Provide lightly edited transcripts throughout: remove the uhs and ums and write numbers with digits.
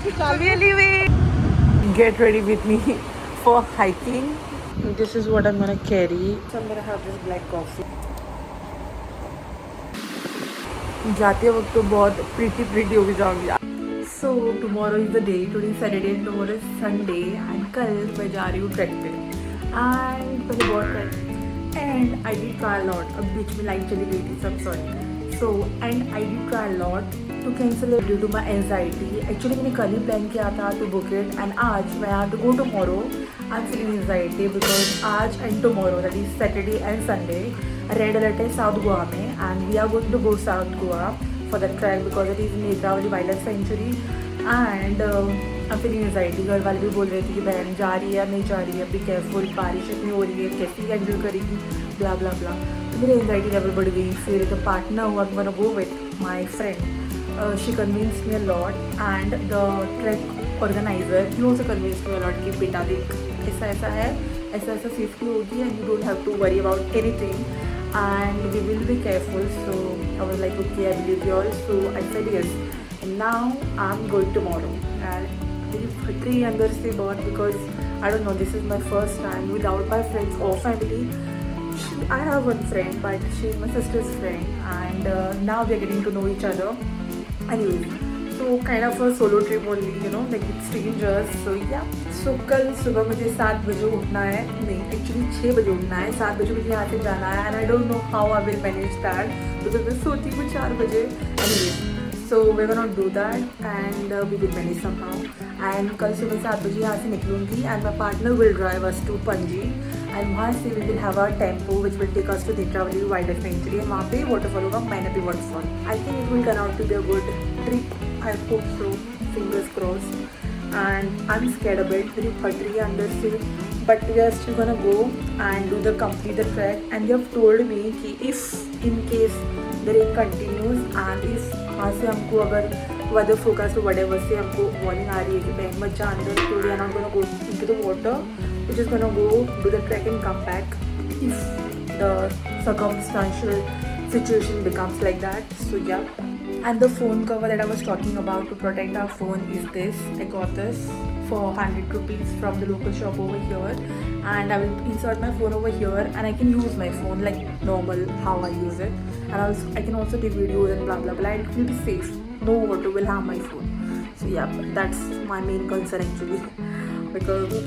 Really way. Get ready with me for hiking. This is what I'm gonna carry. So I'm gonna have this black coffee. जाते वक्त तो बहुत pretty हो भी जाऊंगी. So tomorrow is the day. Today is Saturday and tomorrow is Sunday. And कल मैं जा रही हूँ ट्रैक पे. And पहले बहुत track. And I did try a lot. अब बीच में लाइट चली गई थी सब sorry. So and I did try a lot to cancel it due to my anxiety. Actually मैंने कल ही प्लान किया था to book it and आज मैं have to go tomorrow. I'm feeling anxiety because आज and tomorrow that is Saturday and Sunday. Red alert है south Goa में and we are going to go south Goa for the track because it is Netravali wild life sanctuary and I feeling anxiety. घर वाले भी बोल रहे थे कि बहन जा रही है नहीं जा रही है बी केयरफुल बारिश इतनी हो रही है कैसे हैंडल करेगी ब्ला ब्ला ब्ला. तो मेरी एंजाइटी लेवल बढ़ गई. फिर द पार्टनर हुआ gonna go with my friend. She convince me a lot and the track organiser he also convince me a lot कि बेटा देख ऐसा ऐसा है ऐसा ऐसा सेफ्टी होगी and you don't have to worry about anything and we will be careful. So I was like okay I believe you all. So I said yes and now I'm going tomorrow and मेरी फट रही है अंदर से बहुत because I don't know this is my first time without my friends or family. I have one friend but she is my sister's friend and now we are getting to know each other. Anyways so kind of a solo trip only you know like with strangers. So yeah so कल सुबह मुझे 7 बजे उठना है नहीं actually 6 बजे उठना है. 7 बजे मुझे यहाँ से जाना है and I don't know how I will manage that because मैं सोती हूँ 4 बजे. Anyway so we will not do that and we will manage somehow and कल सुबह 7 बजे यहाँ से निकलूँगी and my partner will drive us to Panaji and वहाँ से we will have a tempo which will take us to Netravali wild life sanctuary. वहाँ पे वाटरफॉल होगा Mainapi waterfall. I think it will turn out to be a good trip. I hope so. Fingers crossed. And I'm scared a bit. मेरी फट रही है अंदर से. But we are still gonna go and do the complete the trek. And they have told me कि if in case the rain continues and if वहाँ से हमको अगर weather forecast or whatever से हमको warning आ रही है कि बहन मत जा अंदर तो we are not gonna go into the water. We're just gonna go do the trek and come back if the circumstantial situation becomes like that. So yeah. And the phone cover that I was talking about to protect our phone is this. I got this for 100 rupees from the local shop over here and I will insert my phone over here and I can use my phone like normal how I use it and I can also take videos and blah blah blah and it will be safe. No water will harm my phone. So yeah that's my main concern actually because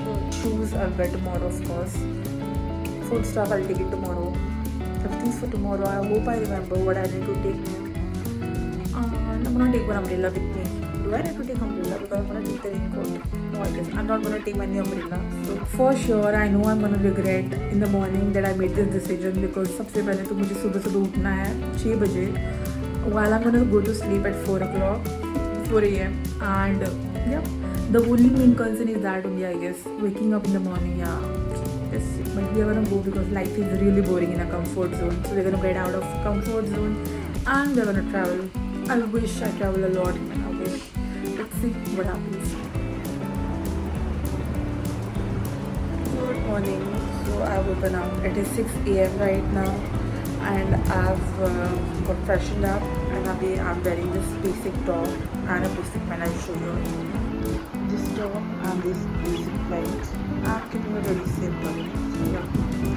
shoes I'll wear tomorrow of course. Food stuff I'll take it tomorrow. Everything's for tomorrow. I hope I remember what I need to take. I'm gonna take one umbrella with me. Do I need to take umbrella because I'm gonna take the raincoat? No, I guess I'm not gonna take my umbrella. So for sure, I know I'm gonna regret in the morning that I made this decision because सबसे पहले तो मुझे सुबह उठना है 6 बजे. While I'm gonna go to sleep at 4 o'clock, 4 a.m. and yeah, the only main concern is that only I guess waking up in the morning. Yeah, yes, but we are gonna go because life is really boring in a comfort zone. So we're gonna get out of comfort zone and we're gonna travel. I wish I travel a lot. I wish. Let's see what happens. Good morning. So I've woken up. It is 6 a.m. right now, and I've got freshened up, and I'm wearing this basic top and a basic man. I'll show you this top and this basic pants. I'm keeping it very simple. So yeah,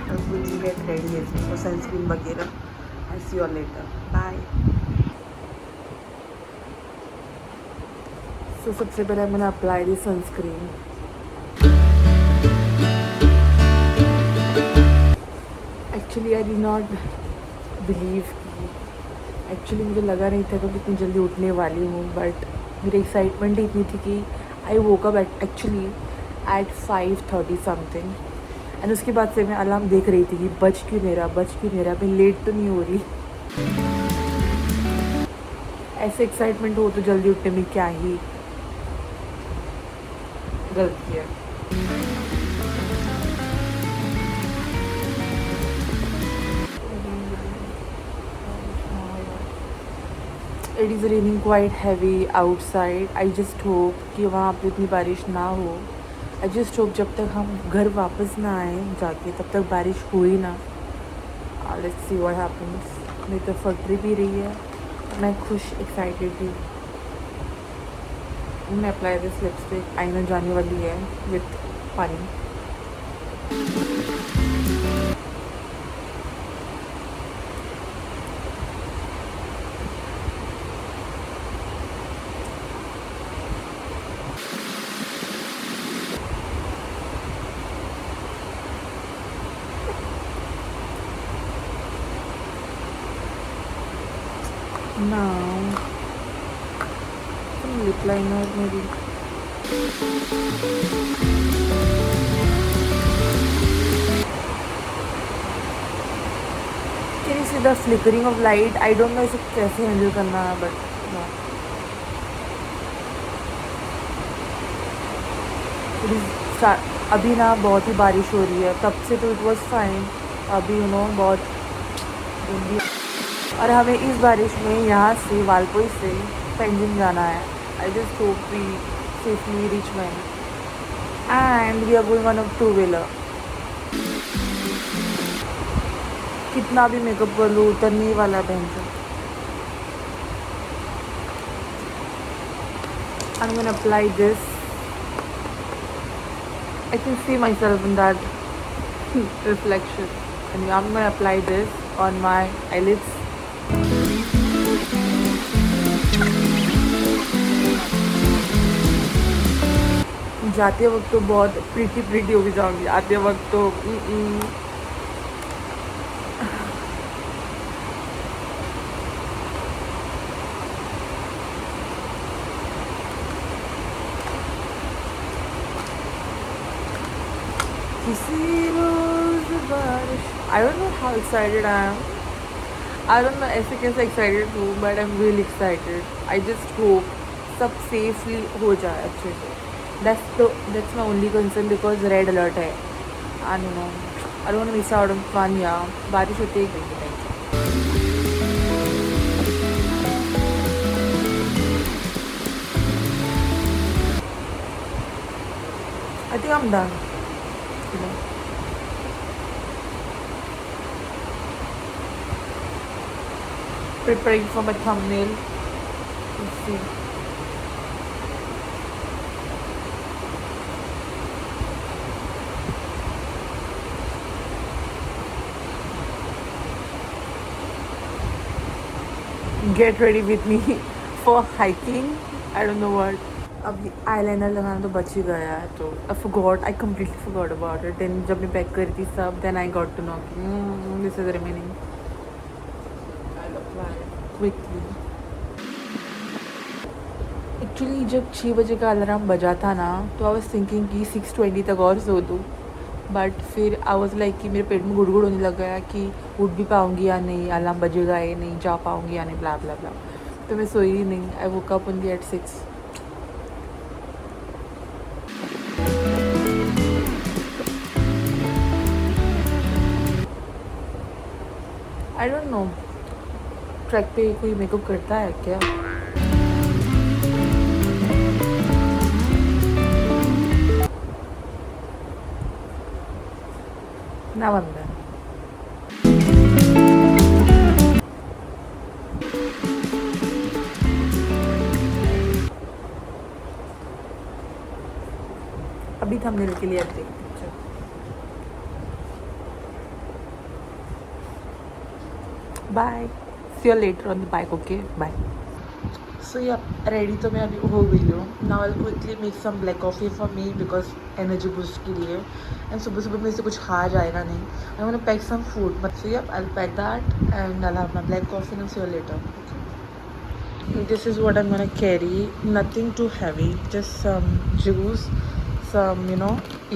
I'm going to get ready for sunscreen वगैरह. I'll see you all later. Bye. So सबसे पहले I'm gonna apply the sunscreen. Actually I did not believe कि actually मुझे लगा नहीं था कि कितनी जल्दी उठने वाली हूँ but मेरी एक्साइटमेंट ही इतनी थी कि I woke up actually at 5:30 something and उसके बाद से मैं अलार्म देख रही थी कि बज क्यों नहीं रहा मैं लेट तो नहीं हो रही. ऐसे एक्साइटमेंट हो तो जल्दी उठने में क्या ही गलती है. It is raining quite heavy outside. I just hope कि वहाँ पे इतनी बारिश ना हो. I just hope जब तक हम घर वापस ना आए जाके तब तक बारिश हो ही ना. Let's see what happens. मेरी तो फट भी रही है. मैं खुश एक्साइटेड हूँ. मैं अप्लाई दिस लिपस्टिक आईना जाने वाली है विथ पानी. Now some lip liner maybe. Can you see the flickering of light? I don't know इसे कैसे हैंडल करना है but no. It is अभी ना बहुत ही बारिश हो रही है, तब से तो इट वॉज फाइन. अभी बहुत धुंधी. और हमें इस बारिश में यहाँ से वालपोई से पेंजिंग जाना है. I just hope we safely reach man and we are going on a 2-wheeler. कितना भी मेकअप कर लूँ उतरने ही वाला pencil. I'm gonna apply this. I can see myself in that reflection. And I'm gonna apply this on my eyelids. जाते वक्त तो बहुत प्रीटी होगी जाऊंगी, आते वक्त तो किसी रोज बारिश. I don't know how excited I am. I don't know ऐसे कैसे excited हूँ, but I'm really excited. I just hope सब safely हो जाए अच्छे से. That's my only concern because red alert है. And I don't want to miss out on fun. Yeah, बारिश होती है कहीं कहीं. I think I'm done. Preparing for my thumbnail. Let's see. Get ready with me for hiking. I don't know what. अभी eyeliner लगाना तो बच ही गया है, तो I completely forgot about it. Then जब मैं पैक करी थी सब, then I got to know this is remaining. I'll apply quickly. Actually जब 6 बजे का अलार्म बजा था ना, तो I was thinking कि 6:20 तक और सो दूँ. बट फिर आई वॉज लाइक कि मेरे पेट में गुड़गुड़ होने लग गया कि उठ भी पाऊँगी या नहीं, अलार्म बजेगा या नहीं, जा पाऊँगी या नहीं, ब्ला ब्ला ब्ला. तो मैं सोई ही नहीं. I woke up only at 6. I don't know track पे कोई मेकअप करता है क्या. Now I'm done. अभी थंबनेल के लिए update picture. Bye. See you later on the bike. Okay bye. So yeah ready तो मैं अभी हो गई हूँ. Now I quickly make some black coffee for me because energy boost के लिए. एंड सुबह सुबह मेरे से कुछ खा जाएगा नहीं. I want to pack some food. But so yeah I will pack that and I have my black coffee and see you later. This is what I'm gonna carry. Nothing too heavy. Just some juice, some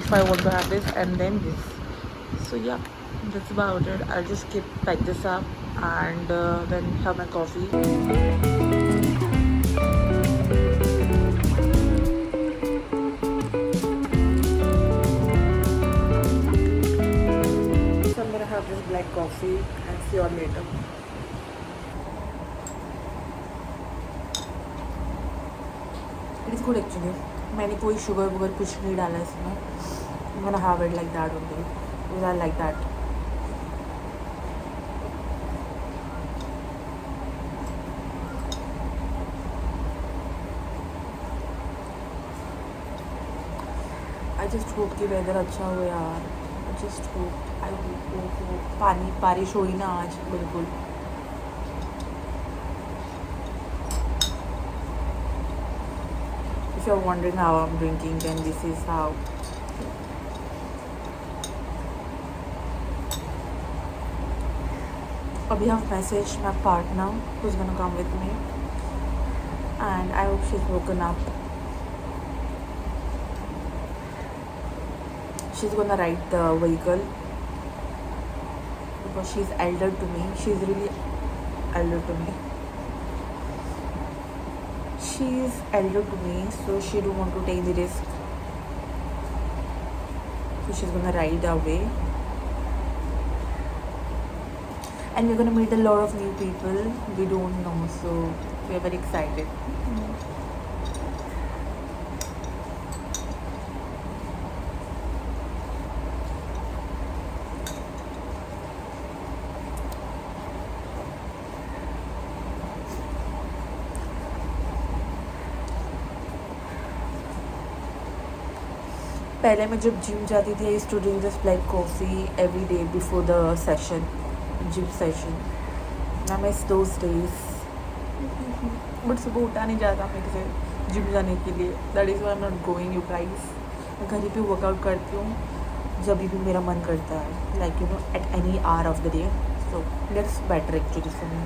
if I want to have this, and then this. So yeah, that's about it. I'll just pack this up and then have my coffee. So I'm gonna have this black coffee and see you all later. It is good actually. मैंने कोई sugar वगैरह कुछ नहीं डाला इसमें. I'm gonna have it like that only because I like that. I just hope कि weather अच्छा हो यार. आई जस्ट होप. आई होप पानी बारिश हो ही ना आज बिल्कुल. If you're wondering how I'm drinking, then this is how. We have messaged my partner who's gonna come with me, and I hope she's woken up. She's gonna ride the vehicle because she's elder to me. She's really elder to me. She's elder to me, so she don't want to take the risk. So she's gonna ride away. And we're gonna meet a lot of new people we don't know, so we're very excited. पहले मैं जब gym जाती थी, I used to drink just like coffee every day before the session, gym session. I miss those days. But सुबह उठा नहीं जाता मेरे से जिम जाने के लिए. That is why I am not going you guys. मैं घर ही पे वर्कआउट करती हूँ जब भी मेरा मन करता है, like you know at any hour of the day. So that's better actually for me.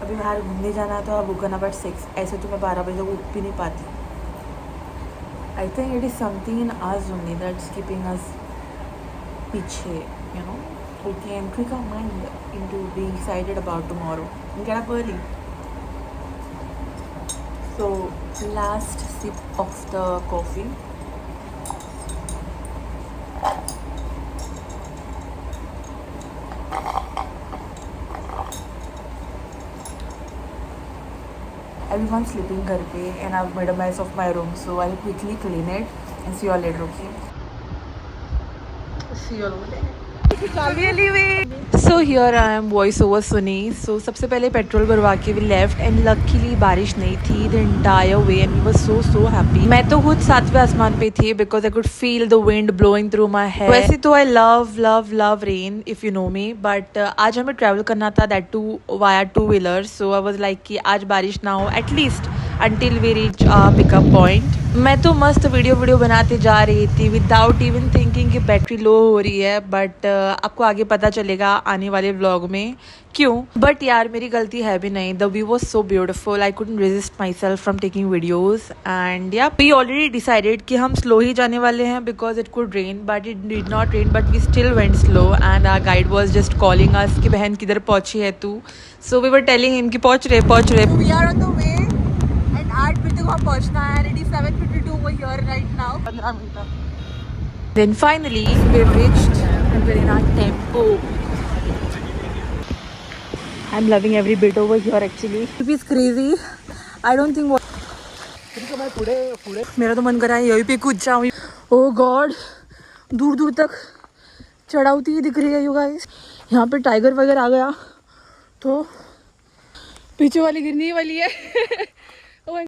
अभी बाहर घूमने जाना था, वुकन अबाउट 6. ऐसे तो मैं 12 बजे उठ भी नहीं पाती. आई think it is something in us only that's keeping us पीछे, you know. We can trick our mind into being excited about tomorrow and get up early. So last sip of the coffee. Everyone's sleeping घर पे and I've made a mess of my room, so I'll quickly clean it and see you all later, okay? See you all later. So here I am voice over सुनी. So सबसे पहले petrol भरवा के we left and luckily बारिश नहीं थी the entire way and we were so happy. मैं तो खुद 7वें आसमान पे थी because I could feel the wind blowing through my hair. वैसे तो I love rain if you know me, but आज हमें travel करना था that too via 2-wheeler, so I was like कि आज बारिश ना हो at least until we reach pickup point. मैं तो मस्त वीडियो बनाते जा रही थी विदाउट इवन थिंकिंग कि बैटरी लो हो रही है. बट आपको आगे पता चलेगा आने वाले व्लॉग में क्यों. बट यार मेरी गलती है भी नहीं. The view was so beautiful. I couldn't resist myself from taking videos. And yeah we already decided कि हम स्लो ही जाने वाले हैं because it could rain, but it did not rain. But we still went slow and our guide was just calling us कि बहन किधर पहुंची है तू. So we were telling him कि पहुंच रहे. We are on the way. 8 बजे वहाँ पहुँचना है. It is 7:52 over here right now. 15 minute. Then finally we've reached and we're in our tempo. I'm loving every bit over here actually. It is crazy. I don't think मेरा तो मन कर रहा है यहीं पे कूद जाऊँ. Oh God, दूर तक चढ़ावती ही दिख रही है you guys. यहाँ पे टाइगर वगैरह आ गया तो पीछे वाली गिरने वाली है.